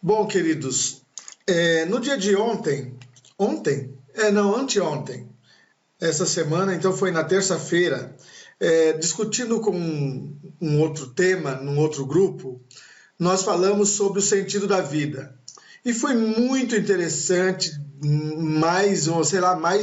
Bom, queridos, no dia de anteontem, essa semana, então foi na terça-feira, discutindo com um outro tema, num outro grupo, nós falamos sobre o sentido da vida. E foi muito interessante, mais de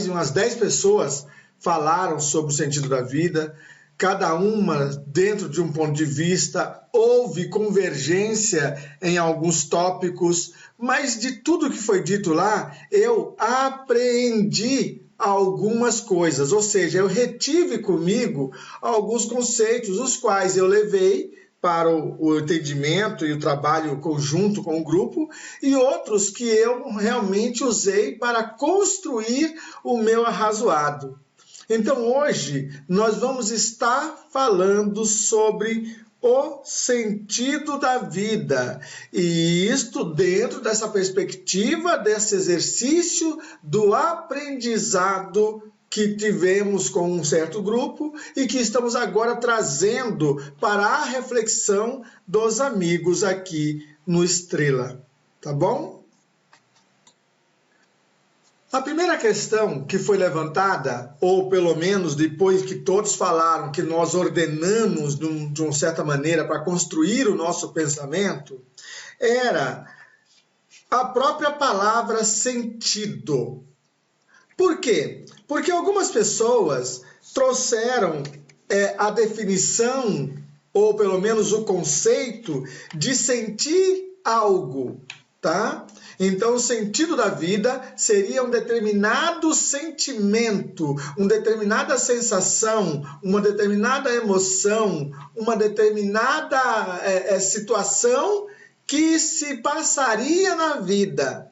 umas 10 pessoas falaram sobre o sentido da vida, cada uma dentro de um ponto de vista, houve convergência em alguns tópicos, mas de tudo que foi dito lá, eu apreendi algumas coisas, ou seja, eu retive comigo alguns conceitos, os quais eu levei para o entendimento e o trabalho conjunto com o grupo, e outros que eu realmente usei para construir o meu arrazoado. Então, hoje, nós vamos estar falando sobre o sentido da vida, e isto dentro dessa perspectiva, desse exercício do aprendizado que tivemos com um certo grupo e que estamos agora trazendo para a reflexão dos amigos aqui no Estrela, tá bom? A primeira questão que foi levantada, ou pelo menos depois que todos falaram que nós ordenamos de uma certa maneira para construir o nosso pensamento, era a própria palavra sentido. Por quê? Porque algumas pessoas trouxeram a definição, ou pelo menos o conceito, de sentir algo, tá? Então, o sentido da vida seria um determinado sentimento, uma determinada sensação, uma determinada emoção, uma determinada situação que se passaria na vida.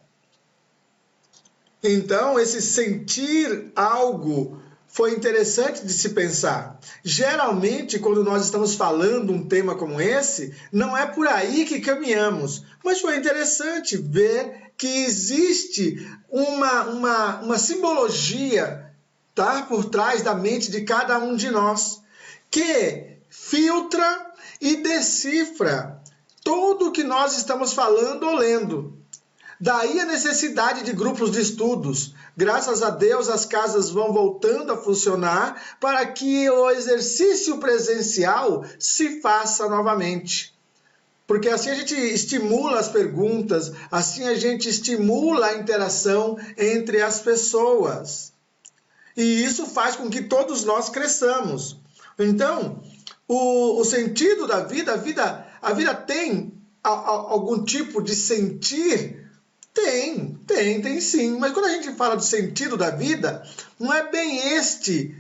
Então, esse sentir algo foi interessante de se pensar. Geralmente, quando nós estamos falando um tema como esse, não é por aí que caminhamos. Mas foi interessante ver que existe uma simbologia, tá, por trás da mente de cada um de nós, que filtra e decifra tudo o que nós estamos falando ou lendo. Daí a necessidade de grupos de estudos. Graças a Deus as casas vão voltando a funcionar para que o exercício presencial se faça novamente. Porque assim a gente estimula as perguntas, assim a gente estimula a interação entre as pessoas. E isso faz com que todos nós cresçamos. Então, o sentido da vida, a vida tem algum tipo de sentir? Tem sim. Mas quando a gente fala do sentido da vida, não é bem este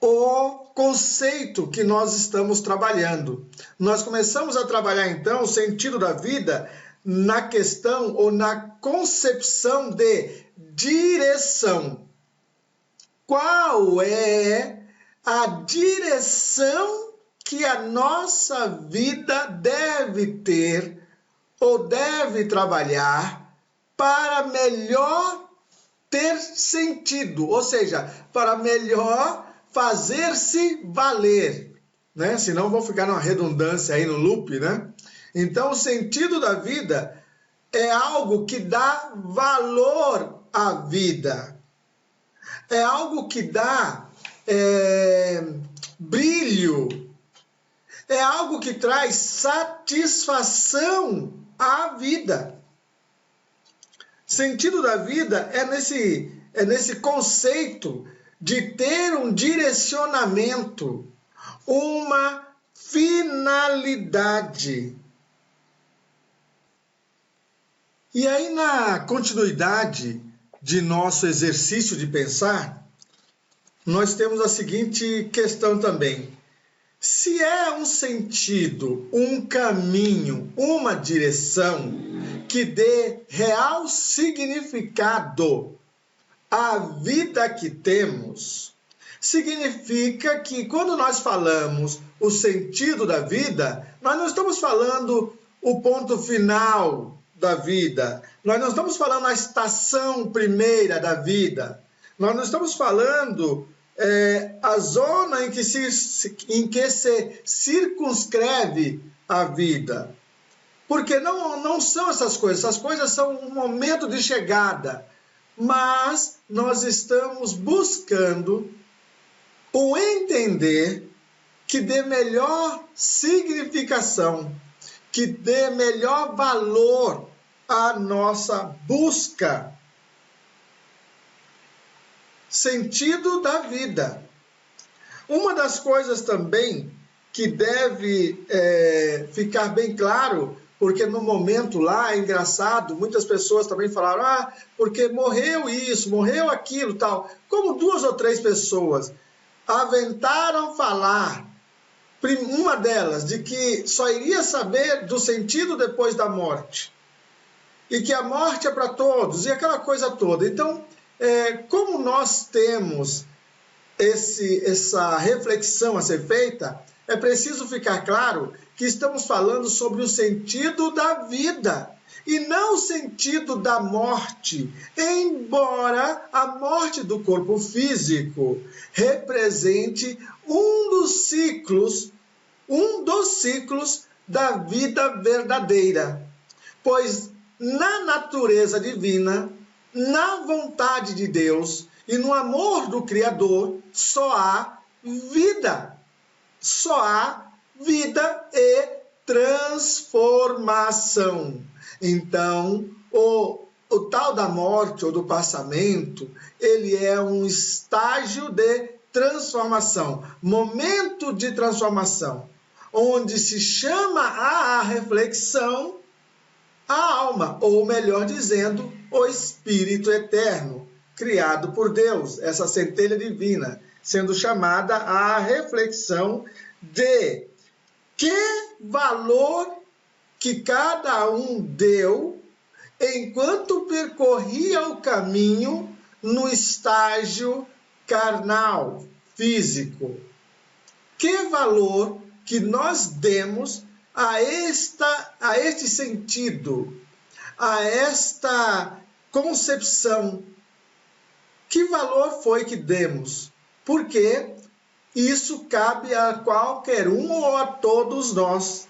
o conceito que nós estamos trabalhando. Nós começamos a trabalhar, então, o sentido da vida na questão ou na concepção de direção. Qual é a direção que a nossa vida deve ter ou deve trabalhar para melhor ter sentido, ou seja, para melhor fazer-se valer, né? Senão vou ficar numa redundância aí no loop, né? Então, o sentido da vida é algo que dá valor à vida, é algo que dá brilho, é algo que traz satisfação à vida. Sentido da vida é nesse conceito de ter um direcionamento, uma finalidade. E aí, na continuidade de nosso exercício de pensar, nós temos a seguinte questão também. Se é um sentido, um caminho, uma direção que dê real significado à vida que temos, significa que quando nós falamos o sentido da vida, nós não estamos falando o ponto final da vida, nós não estamos falando a estação primeira da vida, nós não estamos falando a zona em que se circunscreve a vida. Porque não são essas coisas são um momento de chegada, mas nós estamos buscando o entender que dê melhor significação, que dê melhor valor à nossa busca. Sentido da vida. Uma das coisas também que deve ficar bem claro, porque no momento lá, é engraçado, muitas pessoas também falaram, porque morreu isso, morreu aquilo, tal. Como 2 ou 3 pessoas aventaram falar, uma delas, de que só iria saber do sentido depois da morte, e que a morte é para todos, e aquela coisa toda. Então, como nós temos essa reflexão a ser feita, é preciso ficar claro que estamos falando sobre o sentido da vida e não o sentido da morte, embora a morte do corpo físico represente um dos ciclos da vida verdadeira. Pois na natureza divina, na vontade de Deus e no amor do Criador, só há vida. Só há vida e transformação. Então, o tal da morte ou do passamento, ele é um estágio de transformação, momento de transformação, onde se chama à reflexão a alma, ou melhor dizendo, o Espírito Eterno, criado por Deus, essa centelha divina, sendo chamada à reflexão de que valor que cada um deu enquanto percorria o caminho no estágio carnal, físico. Que valor que nós demos a este sentido, a esta concepção. Que valor foi que demos? Porque isso cabe a qualquer um ou a todos nós.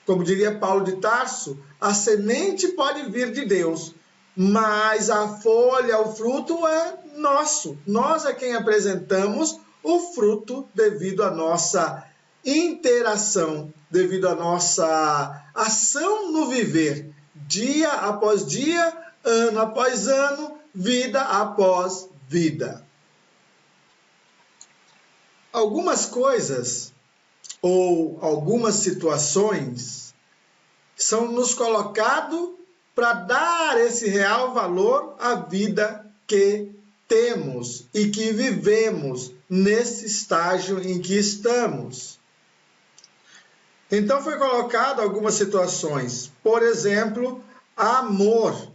Como diria Paulo de Tarso, a semente pode vir de Deus, mas a folha, o fruto é nosso. Nós é quem apresentamos o fruto devido à nossa interação, devido à nossa ação no viver, dia após dia, ano após ano, vida após vida. Algumas coisas ou algumas situações são nos colocados para dar esse real valor à vida que temos e que vivemos nesse estágio em que estamos. Então foi colocado algumas situações, por exemplo, amor.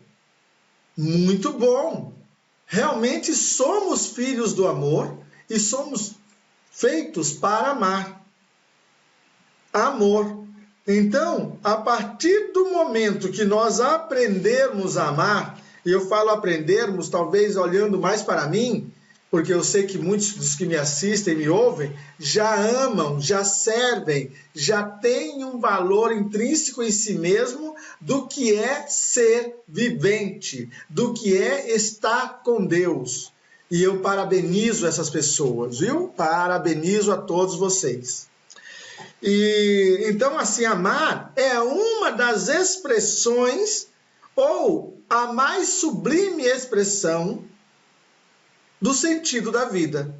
Muito bom. Realmente somos filhos do amor e somos feitos para amar. Amor. Então, a partir do momento que nós aprendermos a amar, e eu falo aprendermos, talvez olhando mais para mim, porque eu sei que muitos dos que me assistem, me ouvem, já amam, já servem, já têm um valor intrínseco em si mesmo do que é ser vivente, do que é estar com Deus. E eu parabenizo essas pessoas, viu? Parabenizo a todos vocês. E então, assim, amar é uma das expressões, ou a mais sublime expressão do sentido da vida.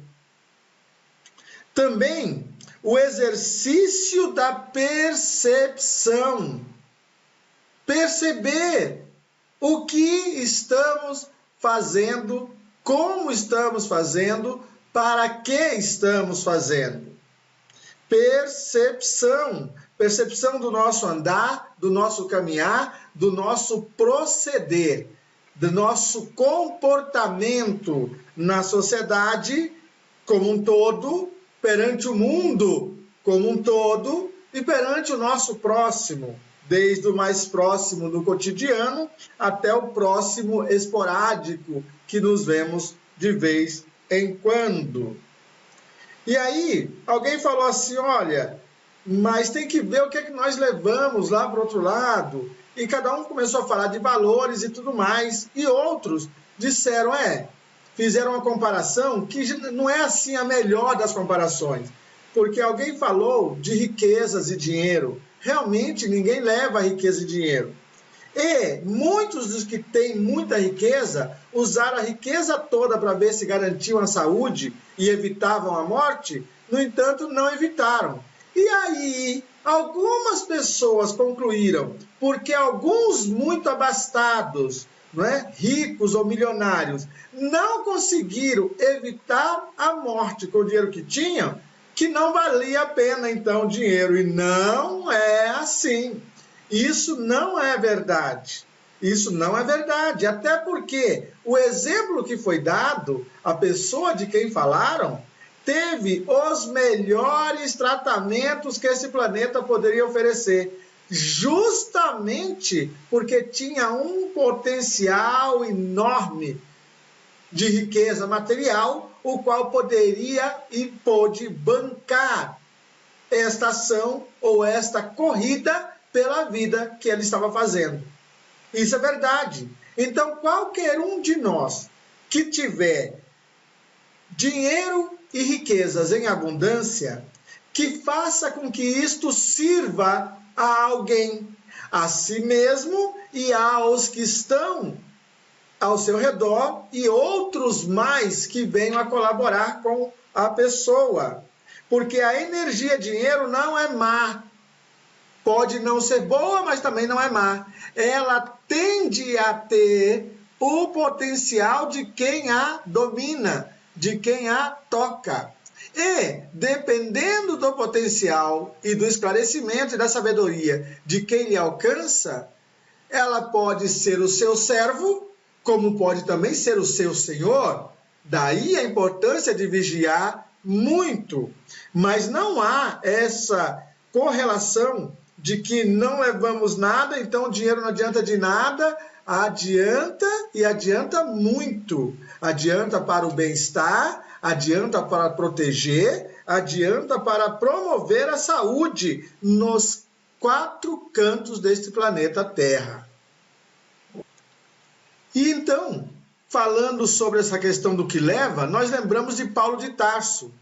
Também o exercício da percepção. Perceber o que estamos fazendo, como estamos fazendo, para que estamos fazendo. Percepção. Percepção do nosso andar, do nosso caminhar, do nosso proceder, do nosso comportamento na sociedade como um todo, perante o mundo como um todo e perante o nosso próximo, desde o mais próximo no cotidiano até o próximo esporádico que nos vemos de vez em quando. E aí, alguém falou assim, olha, mas tem que ver o que é que nós levamos lá para o outro lado. E cada um começou a falar de valores e tudo mais. E outros disseram, fizeram uma comparação que não é assim a melhor das comparações. Porque alguém falou de riquezas e dinheiro. Realmente ninguém leva riqueza e dinheiro. E muitos dos que têm muita riqueza usaram a riqueza toda para ver se garantiam a saúde e evitavam a morte, no entanto, não evitaram. E aí, algumas pessoas concluíram, porque alguns muito abastados, ricos ou milionários, não conseguiram evitar a morte com o dinheiro que tinham, que não valia a pena, então, o dinheiro. E não é assim. Isso não é verdade. Isso não é verdade. Até porque o exemplo que foi dado, a pessoa de quem falaram, teve os melhores tratamentos que esse planeta poderia oferecer. Justamente porque tinha um potencial enorme de riqueza material, o qual poderia e pôde bancar esta ação ou esta corrida pela vida que ele estava fazendo. Isso é verdade. Então, qualquer um de nós que tiver dinheiro e riquezas em abundância, que faça com que isto sirva a alguém, a si mesmo e aos que estão ao seu redor e outros mais que venham a colaborar com a pessoa. Porque a energia dinheiro não é má. Pode não ser boa, mas também não é má. Ela tende a ter o potencial de quem a domina, de quem a toca. E, dependendo do potencial e do esclarecimento e da sabedoria de quem lhe alcança, ela pode ser o seu servo, como pode também ser o seu senhor. Daí a importância de vigiar muito. Mas não há essa correlação de que não levamos nada, então o dinheiro não adianta de nada. Adianta e adianta muito. Adianta para o bem-estar, adianta para proteger, adianta para promover a saúde nos 4 cantos deste planeta Terra. E então, falando sobre essa questão do que leva, nós lembramos de Paulo de Tarso.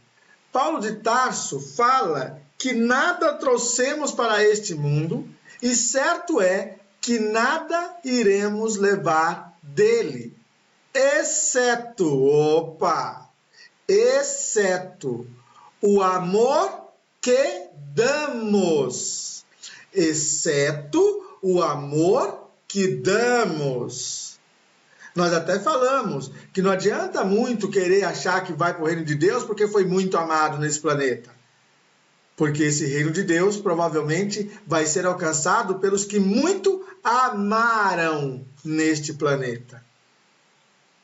Paulo de Tarso fala que nada trouxemos para este mundo e certo é que nada iremos levar dele, exceto o amor que damos. Exceto o amor que damos. Nós até falamos que não adianta muito querer achar que vai para o reino de Deus porque foi muito amado nesse planeta. Porque esse reino de Deus provavelmente vai ser alcançado pelos que muito amaram neste planeta.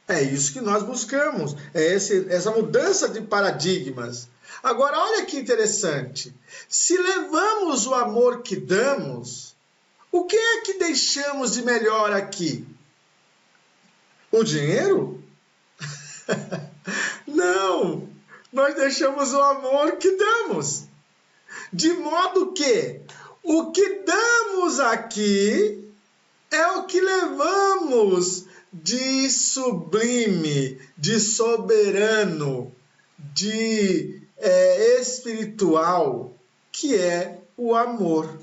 É isso que nós buscamos, é essa mudança de paradigmas. Agora, olha que interessante. Se levamos o amor que damos, o que é que deixamos de melhor aqui? O dinheiro? Não, nós deixamos o amor que damos. De modo que o que damos aqui é o que levamos de sublime, de soberano, de espiritual, que é o amor.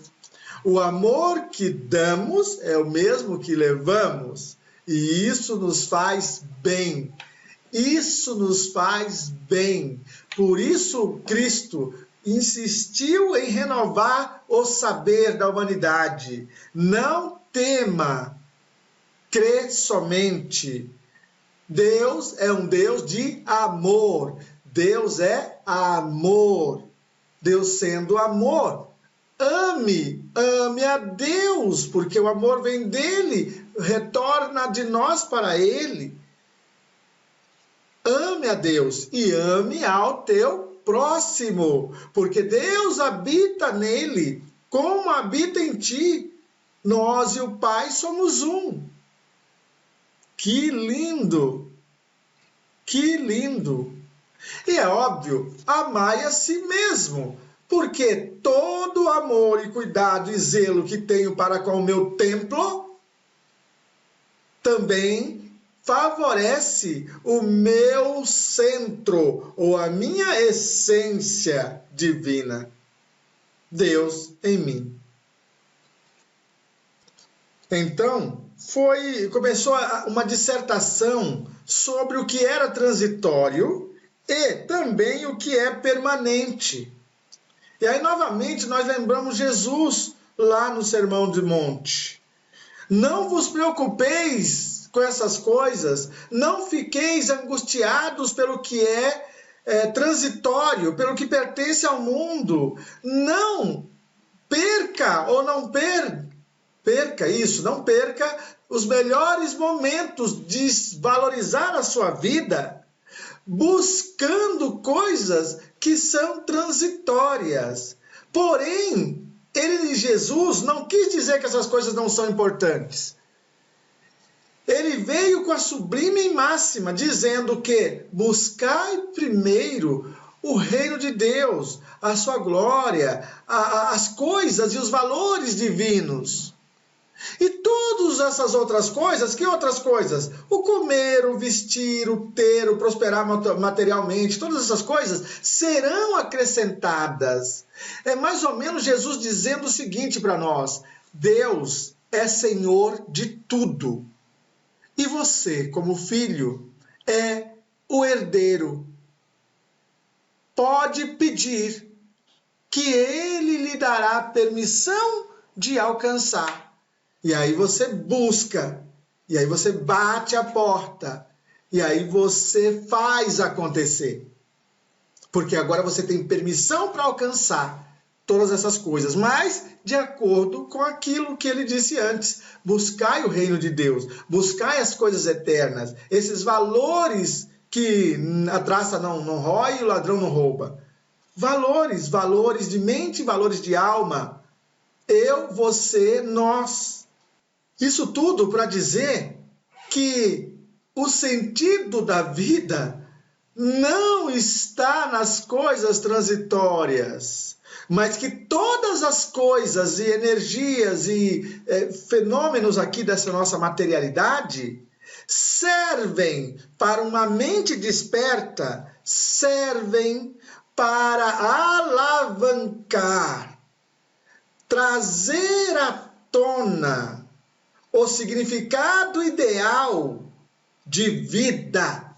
O amor que damos é o mesmo que levamos, e isso nos faz bem. Isso nos faz bem. Por isso, Cristo insistiu em renovar o saber da humanidade. Não tema, crê somente. Deus é um Deus de amor. Deus é amor. Deus sendo amor. Ame a Deus, porque o amor vem dele, retorna de nós para ele. Ame a Deus e ame ao teu próximo, porque Deus habita nele, como habita em ti. Nós e o Pai somos um. Que lindo! Que lindo! E é óbvio, amai a si mesmo, porque todo amor e cuidado e zelo que tenho para com o meu templo também favorece o meu centro, ou a minha essência divina, Deus em mim. Então, começou uma dissertação sobre o que era transitório e também o que é permanente. E aí, novamente, nós lembramos Jesus lá no Sermão do Monte. Não vos preocupeis com essas coisas, não fiqueis angustiados pelo que é transitório, pelo que pertence ao mundo. Não perca ou não perca isso, não perca os melhores momentos de valorizar a sua vida, buscando coisas que são transitórias. Porém, Jesus não quis dizer que essas coisas não são importantes. Ele veio com a sublime máxima, dizendo que buscai primeiro o reino de Deus, a sua glória, as coisas e os valores divinos. E todas essas outras coisas, que outras coisas? O comer, o vestir, o ter, o prosperar materialmente, todas essas coisas serão acrescentadas. É mais ou menos Jesus dizendo o seguinte para nós: Deus é Senhor de tudo. E você, como filho, é o herdeiro. Pode pedir que Ele lhe dará permissão de alcançar. E aí você busca, e aí você bate a porta, e aí você faz acontecer. Porque agora você tem permissão para alcançar todas essas coisas, mas de acordo com aquilo que ele disse antes. Buscai o reino de Deus, buscai as coisas eternas, esses valores que a traça não rói e o ladrão não rouba. Valores de mente, valores de alma. Eu, você, nós. Isso tudo para dizer que o sentido da vida não está nas coisas transitórias, mas que todas as coisas e energias e fenômenos aqui dessa nossa materialidade servem para uma mente desperta, servem para alavancar, trazer à tona o significado ideal de vida,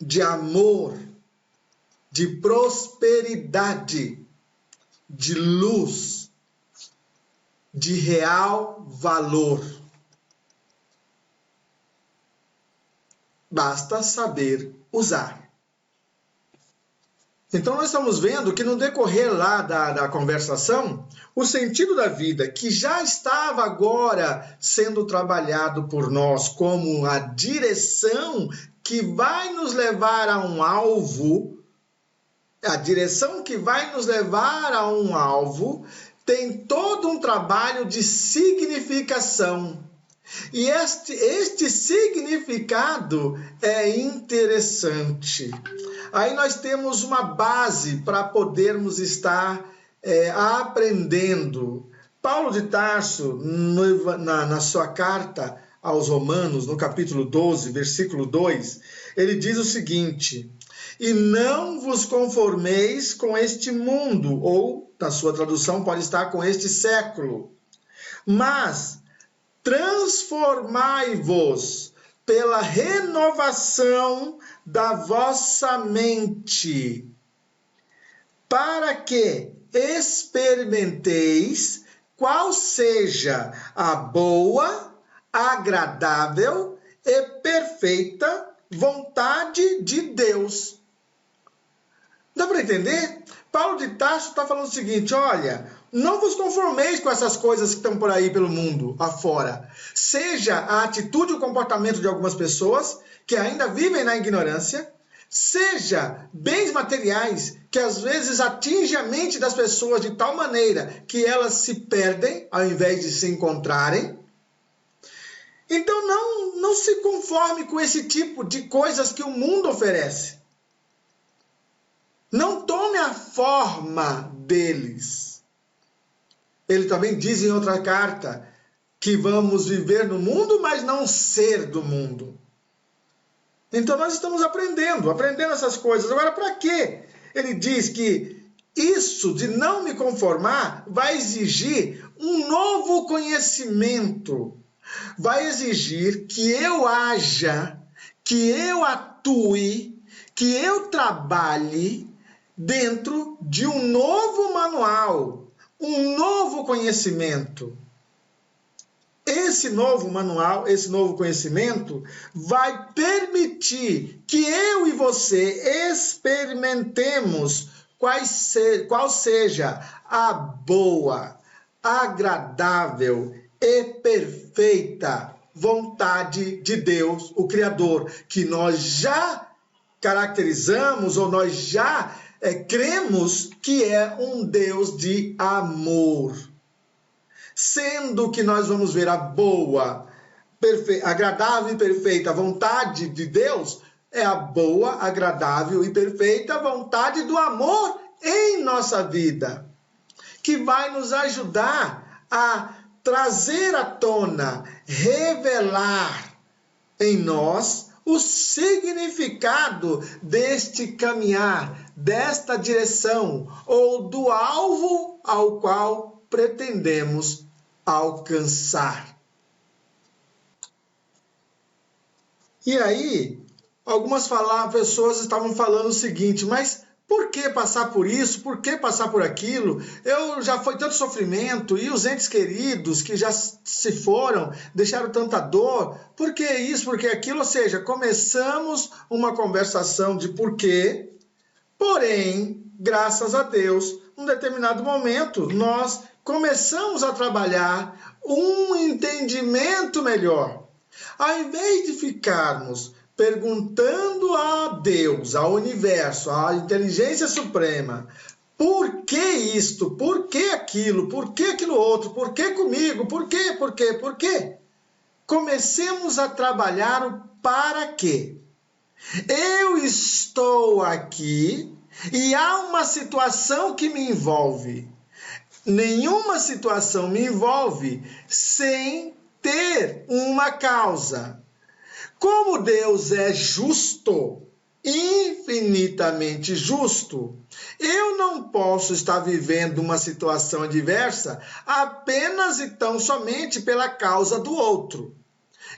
de amor, de prosperidade, de luz, de real valor. Basta saber usar. Então nós estamos vendo que no decorrer lá da conversação, o sentido da vida, que já estava agora sendo trabalhado por nós como a direção que vai nos levar a um alvo, tem todo um trabalho de significação. E este significado é interessante. Aí nós temos uma base para podermos estar aprendendo. Paulo de Tarso, na sua carta aos Romanos, no capítulo 12, versículo 2, ele diz o seguinte: e não vos conformeis com este mundo, ou, na sua tradução, pode estar com este século, mas transformai-vos pela renovação da vossa mente, para que experimenteis qual seja a boa, agradável e perfeita vontade de Deus. Dá para entender? Paulo de Tarso está falando o seguinte: olha, não vos conformeis com essas coisas que estão por aí pelo mundo afora. Seja a atitude e o comportamento de algumas pessoas que ainda vivem na ignorância, seja bens materiais que às vezes atingem a mente das pessoas de tal maneira que elas se perdem ao invés de se encontrarem. Então não se conforme com esse tipo de coisas que o mundo oferece. Não tome a forma deles. Ele também diz em outra carta que vamos viver no mundo, mas não ser do mundo. Então nós estamos aprendendo essas coisas. Agora, para quê? Ele diz que isso de não me conformar vai exigir um novo conhecimento. Vai exigir que eu haja, que eu atue, que eu trabalhe dentro de um novo manual, um novo conhecimento. Esse novo manual, esse novo conhecimento vai permitir que eu e você experimentemos qual seja a boa, agradável e perfeita vontade de Deus, o Criador, que nós já caracterizamos ou nós já cremos que é um Deus de amor. Sendo que nós vamos ver a boa, agradável e perfeita vontade de Deus, é a boa, agradável e perfeita vontade do amor em nossa vida, que vai nos ajudar a trazer à tona, revelar em nós o significado deste caminhar, desta direção, ou do alvo ao qual pretendemos alcançar. E aí, algumas pessoas estavam falando o seguinte, mas por que passar por isso? Por que passar por aquilo? Já foi tanto sofrimento, e os entes queridos que já se foram, deixaram tanta dor, por que isso, por que aquilo? Ou seja, começamos uma conversação de porquê, porém, graças a Deus, num determinado momento, nós começamos a trabalhar um entendimento melhor. Ao invés de ficarmos perguntando a Deus, ao universo, à inteligência suprema, por que isto, por que aquilo outro, por que comigo, por quê? Comecemos a trabalhar o para quê. Eu estou aqui e há uma situação que me envolve. Nenhuma situação me envolve sem ter uma causa. Como Deus é justo, infinitamente justo, eu não posso estar vivendo uma situação adversa apenas e tão somente pela causa do outro.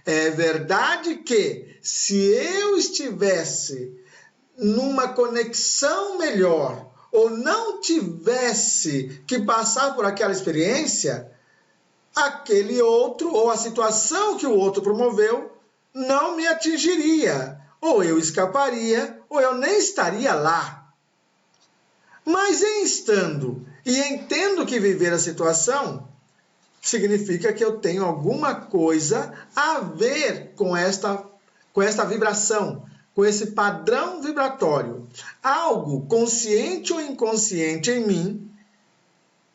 É verdade que, se eu estivesse numa conexão melhor, ou não tivesse que passar por aquela experiência, aquele outro, ou a situação que o outro promoveu, não me atingiria, ou eu escaparia, ou eu nem estaria lá. Mas em estando e entendo que viver a situação, significa que eu tenho alguma coisa a ver com esta vibração, com esse padrão vibratório. Algo consciente ou inconsciente em mim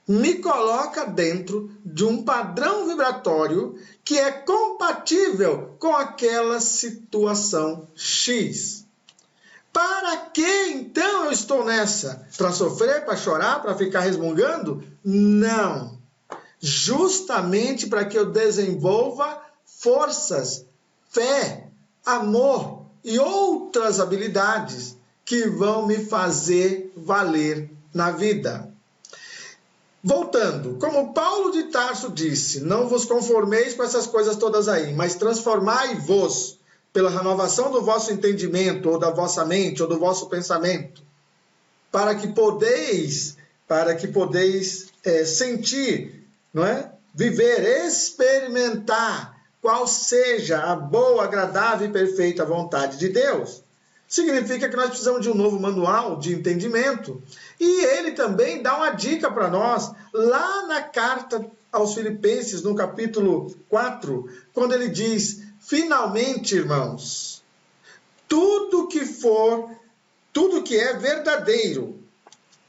me coloca dentro de um padrão vibratório que é compatível com aquela situação X. Para que então eu estou nessa? Para sofrer, para chorar, para ficar resmungando? Não. Justamente para que eu desenvolva forças, fé, amor e outras habilidades que vão me fazer valer na vida. Voltando, como Paulo de Tarso disse, não vos conformeis com essas coisas todas aí, mas transformai-vos pela renovação do vosso entendimento, ou da vossa mente, ou do vosso pensamento, para que podeis sentir, não é? Viver, experimentar qual seja a boa, agradável e perfeita vontade de Deus. Significa que nós precisamos de um novo manual de entendimento. E ele também dá uma dica para nós, lá na carta aos Filipenses, no capítulo 4, quando ele diz, finalmente, irmãos, tudo que é verdadeiro,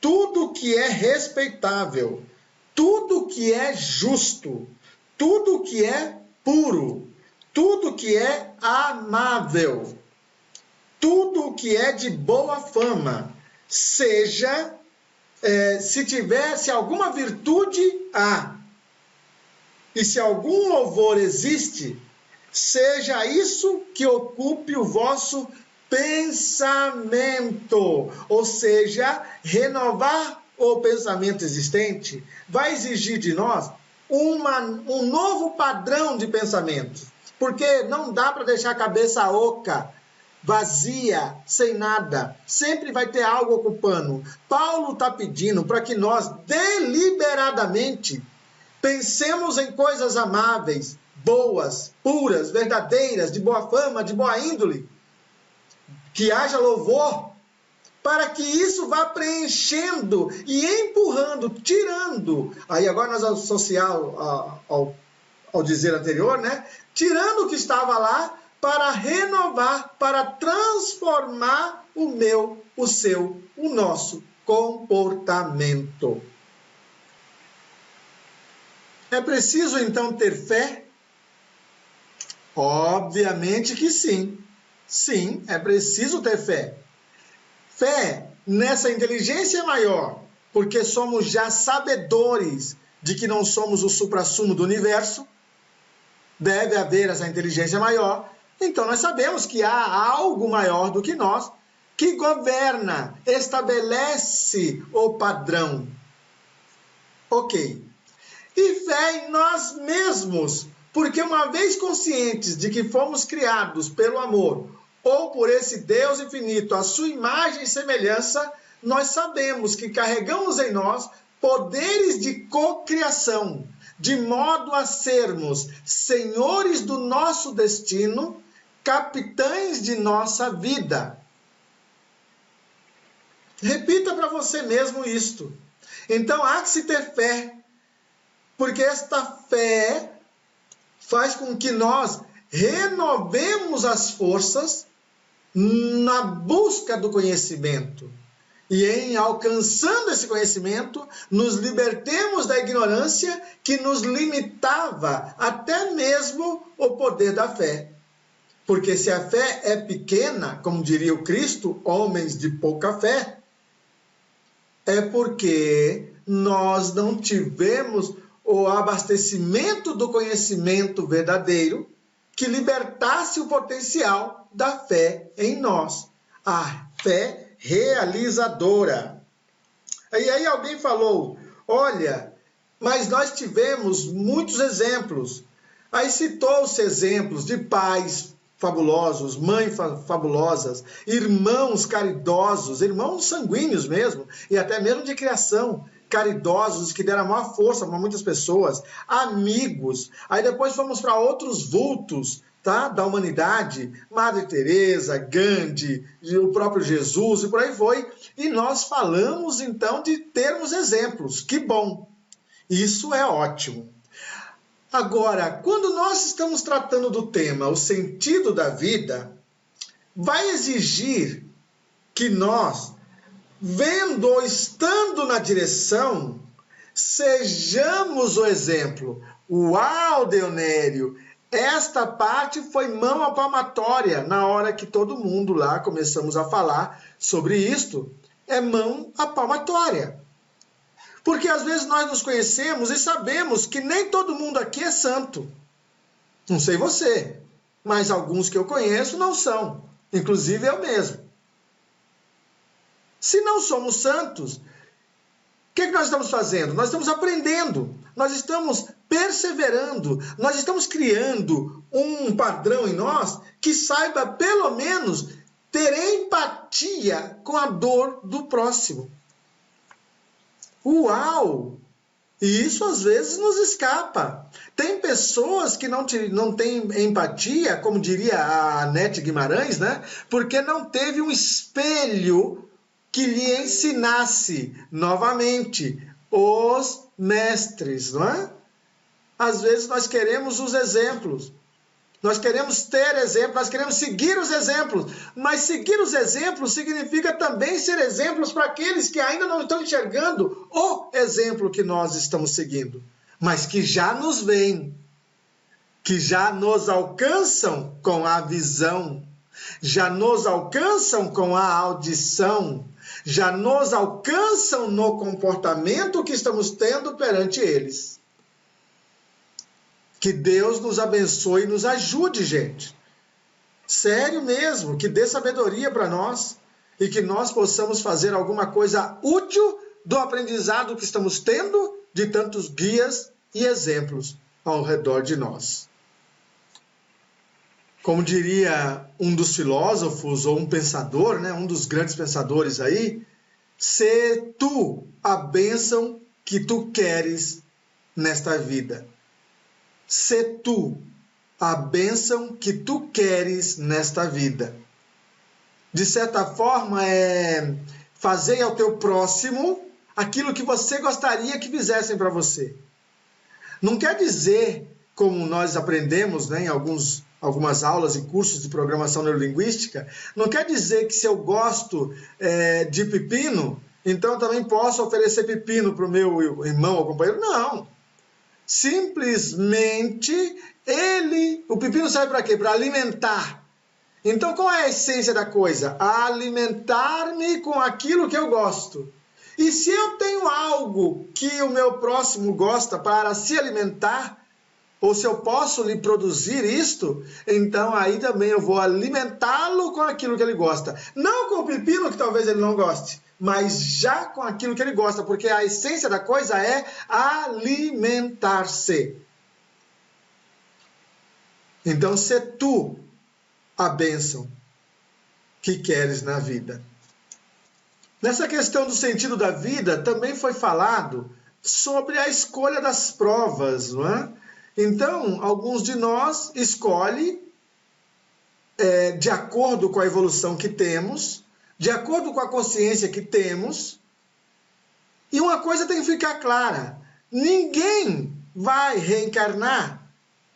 tudo que é respeitável, tudo que é justo, tudo que é puro, tudo que é amável, tudo que é de boa fama, seja, se tivesse alguma virtude, há. E se algum louvor existe, seja isso que ocupe o vosso pensamento. Ou seja, renovar o pensamento existente vai exigir de nós um novo padrão de pensamento. Porque não dá para deixar a cabeça oca, vazia, sem nada. Sempre vai ter algo ocupando. Paulo está pedindo para que nós deliberadamente pensemos em coisas amáveis, boas, puras, verdadeiras, de boa fama, de boa índole. Que haja louvor, para que isso vá preenchendo e empurrando, tirando. Aí agora nós vamos associar ao dizer anterior, né? Tirando o que estava lá para renovar, para transformar o meu, o seu, o nosso comportamento. É preciso então ter fé? Obviamente que sim. Sim, é preciso ter fé. Fé nessa inteligência maior, porque somos já sabedores de que não somos o suprassumo do universo. Deve haver essa inteligência maior. Então nós sabemos que há algo maior do que nós, que governa, estabelece o padrão. Ok. E fé em nós mesmos, porque uma vez conscientes de que fomos criados pelo amor, ou por esse Deus infinito, a sua imagem e semelhança, nós sabemos que carregamos em nós poderes de cocriação, de modo a sermos senhores do nosso destino, capitães de nossa vida. Repita para você mesmo isto. Então há que se ter fé, porque esta fé faz com que nós renovemos as forças na busca do conhecimento. E em alcançando esse conhecimento, nos libertemos da ignorância que nos limitava até mesmo o poder da fé. Porque se a fé é pequena, como diria o Cristo, homens de pouca fé, é porque nós não tivemos o abastecimento do conhecimento verdadeiro que libertasse o potencial da fé em nós. A fé realizadora. E aí alguém falou, olha, mas nós tivemos muitos exemplos. Aí citou-se exemplos de pais fabulosos, mães fabulosas, irmãos caridosos, irmãos sanguíneos mesmo, e até mesmo de criação, caridosos que deram a maior força para muitas pessoas, amigos. Aí depois fomos para outros vultos, tá, da humanidade, Madre Teresa, Gandhi, o próprio Jesus e por aí foi. E nós falamos então de termos exemplos. Que bom! Isso é ótimo. Agora, quando nós estamos tratando do tema o sentido da vida, vai exigir que nós, vendo ou estando na direção, sejamos o exemplo. Uau, Deonério! Esta parte foi mão à palmatória na hora que todo mundo lá começamos a falar sobre isto. É mão à palmatória. Porque às vezes nós nos conhecemos e sabemos que nem todo mundo aqui é santo. Não sei você, mas alguns que eu conheço não são. Inclusive eu mesmo. Se não somos santos, o que nós estamos fazendo? Nós estamos aprendendo, nós estamos perseverando, nós estamos criando um padrão em nós que saiba pelo menos ter empatia com a dor do próximo. Uau! E isso às vezes nos escapa. Tem pessoas que não têm empatia, como diria a Anete Guimarães, né? Porque não teve um espelho que lhe ensinasse novamente os mestres, não é? Às vezes nós queremos os exemplos. Nós queremos ter exemplos, nós queremos seguir os exemplos, mas seguir os exemplos significa também ser exemplos para aqueles que ainda não estão enxergando o exemplo que nós estamos seguindo, mas que já nos veem, que já nos alcançam com a visão, já nos alcançam com a audição, já nos alcançam no comportamento que estamos tendo perante eles. Que Deus nos abençoe e nos ajude, gente. Sério mesmo, que dê sabedoria para nós e que nós possamos fazer alguma coisa útil do aprendizado que estamos tendo de tantos guias e exemplos ao redor de nós. Como diria um dos filósofos ou um pensador, né, um dos grandes pensadores aí, sê tu a bênção que tu queres nesta vida. Sê tu a bênção que tu queres nesta vida. De certa forma, fazer ao teu próximo aquilo que você gostaria que fizessem para você. Não quer dizer, como nós aprendemos, né, em algumas aulas e cursos de programação neurolinguística, não quer dizer que se eu gosto de pepino, então também posso oferecer pepino para o meu irmão ou companheiro. Não. Simplesmente o pepino serve para quê? Para alimentar. Então qual é a essência da coisa? Alimentar-me com aquilo que eu gosto. E se eu tenho algo que o meu próximo gosta para se alimentar, ou se eu posso lhe produzir isto, então aí também eu vou alimentá-lo com aquilo que ele gosta. Não com o pepino que talvez ele não goste, mas já com aquilo que ele gosta, porque a essência da coisa é alimentar-se. Então, sê tu a bênção que queres na vida. Nessa questão do sentido da vida, também foi falado sobre a escolha das provas, não é? Então, alguns de nós escolhem de acordo com a evolução que temos, de acordo com a consciência que temos. E uma coisa tem que ficar clara: ninguém vai reencarnar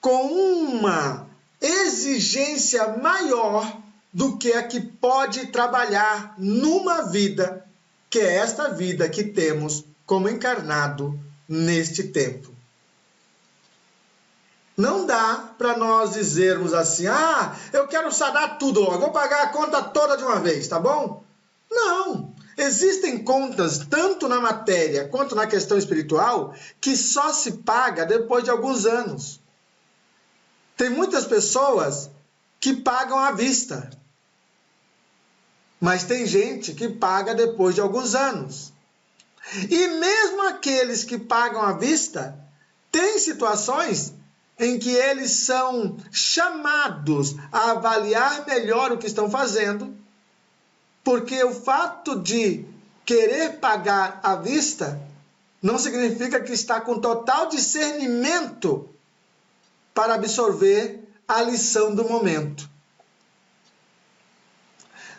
com uma exigência maior do que a que pode trabalhar numa vida, que é esta vida que temos como encarnado neste tempo. Não dá para nós dizermos assim: eu quero sanar tudo logo, vou pagar a conta toda de uma vez, tá bom? Não. Existem contas, tanto na matéria quanto na questão espiritual, que só se paga depois de alguns anos. Tem muitas pessoas que pagam à vista, mas tem gente que paga depois de alguns anos. E mesmo aqueles que pagam à vista, tem situações em que eles são chamados a avaliar melhor o que estão fazendo, porque o fato de querer pagar à vista não significa que está com total discernimento para absorver a lição do momento.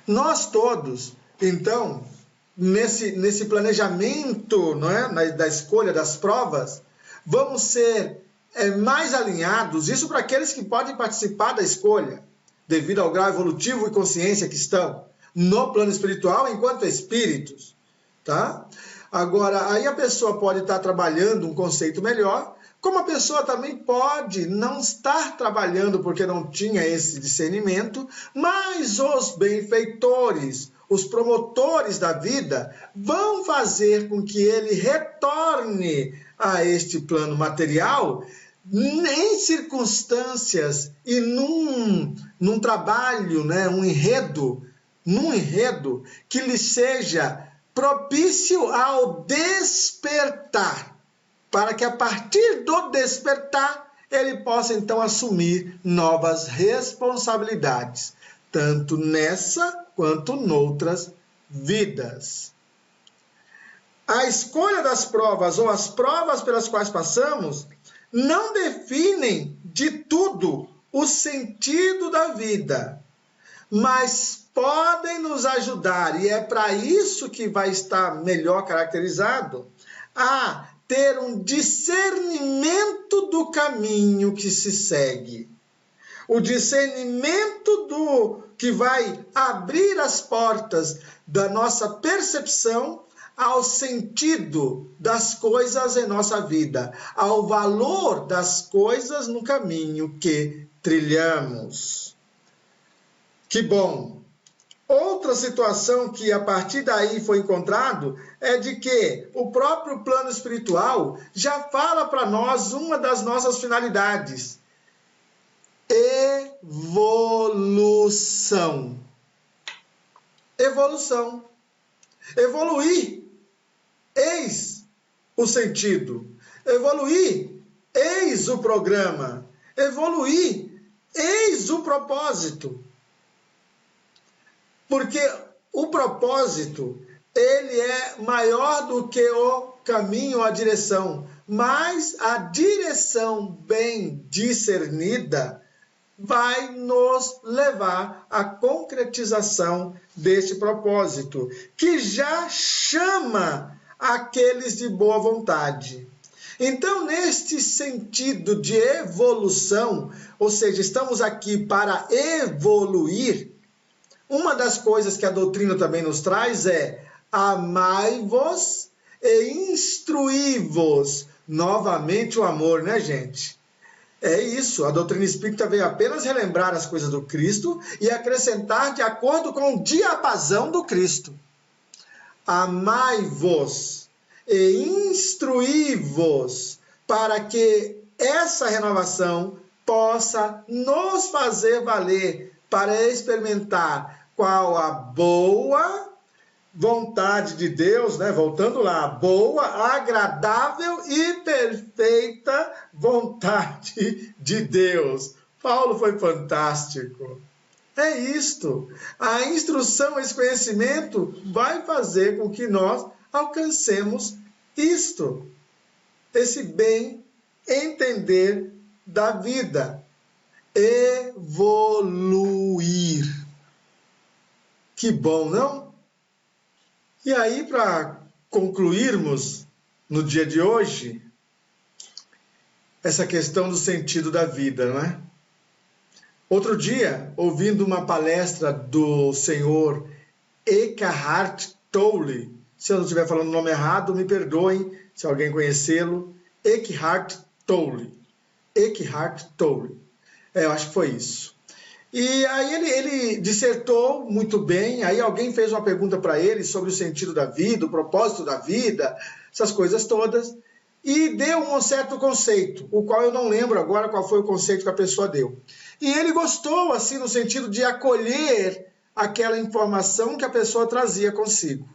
Nós todos, então, nesse planejamento, não é, da escolha das provas, vamos ser mais alinhados, isso para aqueles que podem participar da escolha, devido ao grau evolutivo e consciência que estão no plano espiritual enquanto espíritos, tá? Agora, aí a pessoa pode estar trabalhando um conceito melhor, como a pessoa também pode não estar trabalhando porque não tinha esse discernimento, mas os benfeitores, os promotores da vida, vão fazer com que ele retorne a este plano material em circunstâncias e num trabalho, né, num enredo que lhe seja propício ao despertar, para que a partir do despertar ele possa então assumir novas responsabilidades, tanto nessa quanto noutras vidas. A escolha das provas ou as provas pelas quais passamos não definem de tudo o sentido da vida, mas podem nos ajudar, e é para isso que vai estar melhor caracterizado, a ter um discernimento do caminho que se segue. O discernimento do que vai abrir as portas da nossa percepção ao sentido das coisas em nossa vida, ao valor das coisas no caminho que trilhamos. Que bom! Outra situação que a partir daí foi encontrado é de que o próprio plano espiritual já fala para nós uma das nossas finalidades: evolução. Evolução. Evoluir, eis o sentido. Evoluir, eis o programa. Evoluir, eis o propósito. Porque o propósito, ele é maior do que o caminho, a direção. Mas a direção bem discernida vai nos levar à concretização deste propósito, que já chama aqueles de boa vontade. Então, neste sentido de evolução, ou seja, estamos aqui para evoluir, uma das coisas que a doutrina também nos traz é: amai-vos e instruí-vos. Novamente o amor, né, gente? É isso, a doutrina espírita veio apenas relembrar as coisas do Cristo e acrescentar de acordo com o diapasão do Cristo. Amai-vos e instruí-vos, para que essa renovação possa nos fazer valer para experimentar qual a boa vontade de Deus, né? Voltando lá, boa, agradável e perfeita vontade de Deus. Paulo foi fantástico. É isto. A instrução, esse conhecimento vai fazer com que nós alcancemos isto. Esse bem entender da vida. Evoluir. Que bom, não? E aí, para concluirmos no dia de hoje, essa questão do sentido da vida, né? Outro dia, ouvindo uma palestra do senhor Eckhart Tolle, se eu não estiver falando o nome errado, me perdoem, se alguém conhecê-lo, Eckhart Tolle. Eckhart Tolle. Eu acho que foi isso. E aí ele dissertou muito bem, aí alguém fez uma pergunta para ele sobre o sentido da vida, o propósito da vida, essas coisas todas, e deu um certo conceito, o qual eu não lembro agora qual foi o conceito que a pessoa deu. E ele gostou, assim, no sentido de acolher aquela informação que a pessoa trazia consigo.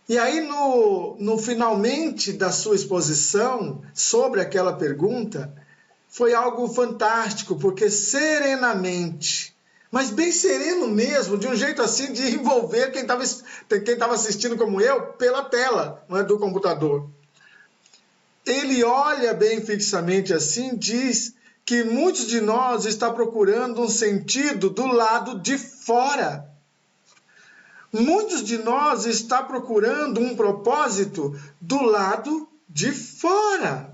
E aí, no finalmente da sua exposição sobre aquela pergunta, foi algo fantástico, porque serenamente, mas bem sereno mesmo, de um jeito assim de envolver quem estava assistindo como eu, pela tela, não é, do computador. Ele olha bem fixamente assim, diz que muitos de nós estão procurando um sentido do lado de fora. Muitos de nós estão procurando um propósito do lado de fora.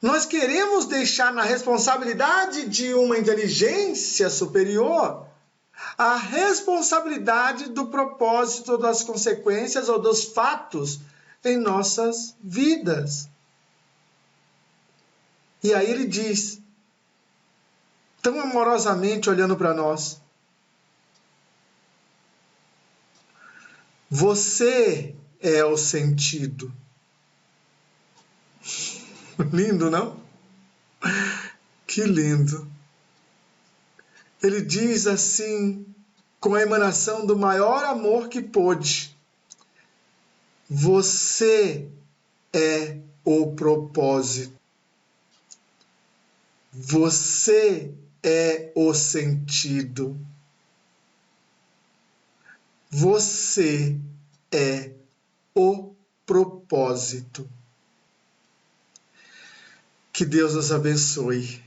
Nós queremos deixar na responsabilidade de uma inteligência superior a responsabilidade do propósito, das consequências ou dos fatos em nossas vidas. E aí ele diz, tão amorosamente olhando para nós: você é o sentido. Lindo, não? Que lindo. Ele diz assim, com a emanação do maior amor que pôde: você é o propósito. Você é o sentido. Você é o propósito. Que Deus nos abençoe.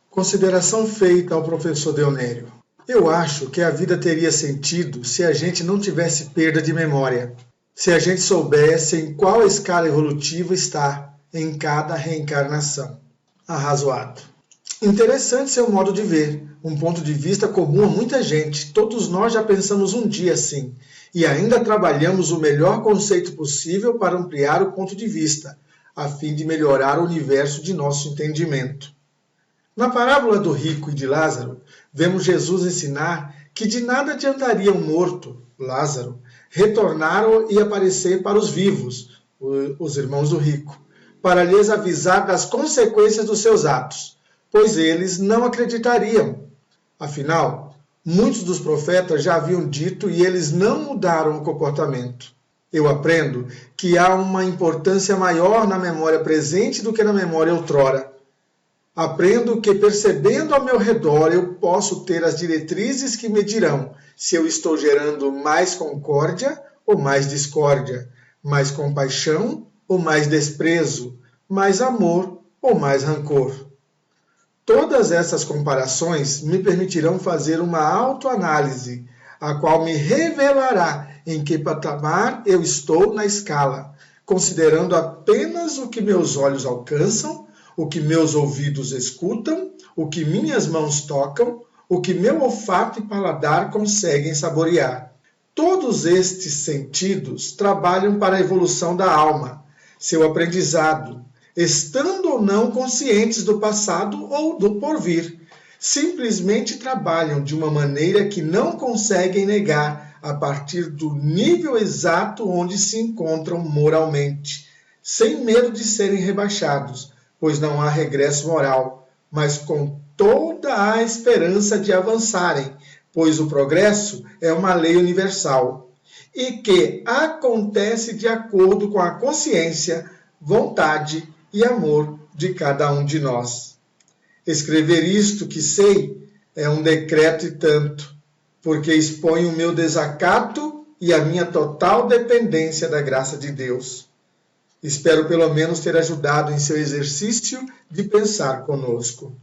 Consideração feita ao professor Deonério. Eu acho que a vida teria sentido se a gente não tivesse perda de memória. Se a gente soubesse em qual escala evolutiva está em cada reencarnação. Arrazoado. Interessante seu modo de ver. Um ponto de vista comum a muita gente. Todos nós já pensamos um dia assim. E ainda trabalhamos o melhor conceito possível para ampliar o ponto de vista, a fim de melhorar o universo de nosso entendimento. Na parábola do rico e de Lázaro, vemos Jesus ensinar que de nada adiantaria um morto, Lázaro, retornar e aparecer para os vivos, os irmãos do rico, para lhes avisar das consequências dos seus atos, pois eles não acreditariam. Afinal, muitos dos profetas já haviam dito e eles não mudaram o comportamento. Eu aprendo que há uma importância maior na memória presente do que na memória outrora. Aprendo que, percebendo ao meu redor, eu posso ter as diretrizes que me dirão se eu estou gerando mais concórdia ou mais discórdia, mais compaixão ou mais desprezo, mais amor ou mais rancor. Todas essas comparações me permitirão fazer uma autoanálise, a qual me revelará em que patamar eu estou na escala, considerando apenas o que meus olhos alcançam, o que meus ouvidos escutam, o que minhas mãos tocam, o que meu olfato e paladar conseguem saborear. Todos estes sentidos trabalham para a evolução da alma, seu aprendizado, estando ou não conscientes do passado ou do porvir. Simplesmente trabalham de uma maneira que não conseguem negar a partir do nível exato onde se encontram moralmente, sem medo de serem rebaixados, pois não há regresso moral, mas com toda a esperança de avançarem, pois o progresso é uma lei universal, e que acontece de acordo com a consciência, vontade e amor de cada um de nós. Escrever isto que sei é um decreto e tanto, porque expõe o meu desacato e a minha total dependência da graça de Deus. Espero pelo menos ter ajudado em seu exercício de pensar conosco.